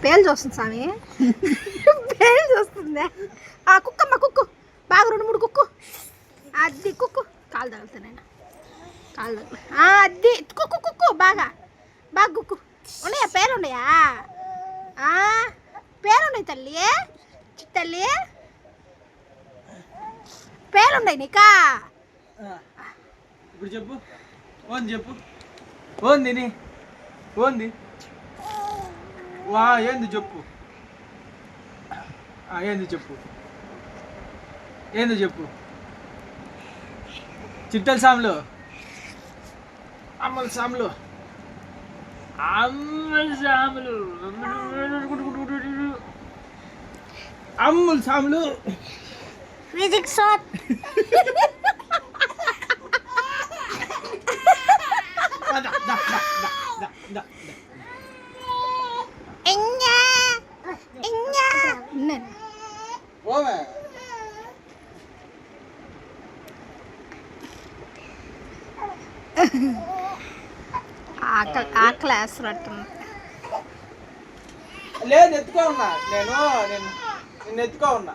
పేలు చూస్తుంది స్వామి, పేలు చూస్తుంది. కుక్కమ్మ కుక్కు బాగా 2-3 కుక్కు. అది కుక్కు కాలు తగులుతా నేను, కాలు తగులు. అది కుక్కు కుక్కు బాగా బాగా కుక్కు. ఉన్నాయా పేరు ఉన్నాయా? పేరున్నాయి తల్లి, తల్లి పేరున్నాయి నీకా. ఇప్పుడు చెప్పు ఓంది, చెప్పు ఓంది ఓంది. ఏంది చెప్పు, ఏంది చెప్పు, ఏంది చెప్పు. చిట్టల సాములు, అమ్మల సాములు, అమ్మల సాములు, అమ్ముల సాములు. ఫిజిక్స్ సార్ ఆకలి వేస్తున్నట్టుంది. లేదు ఎత్తుకో ఉన్నా నేను నిన్ను ఎత్తుకో ఉన్నా.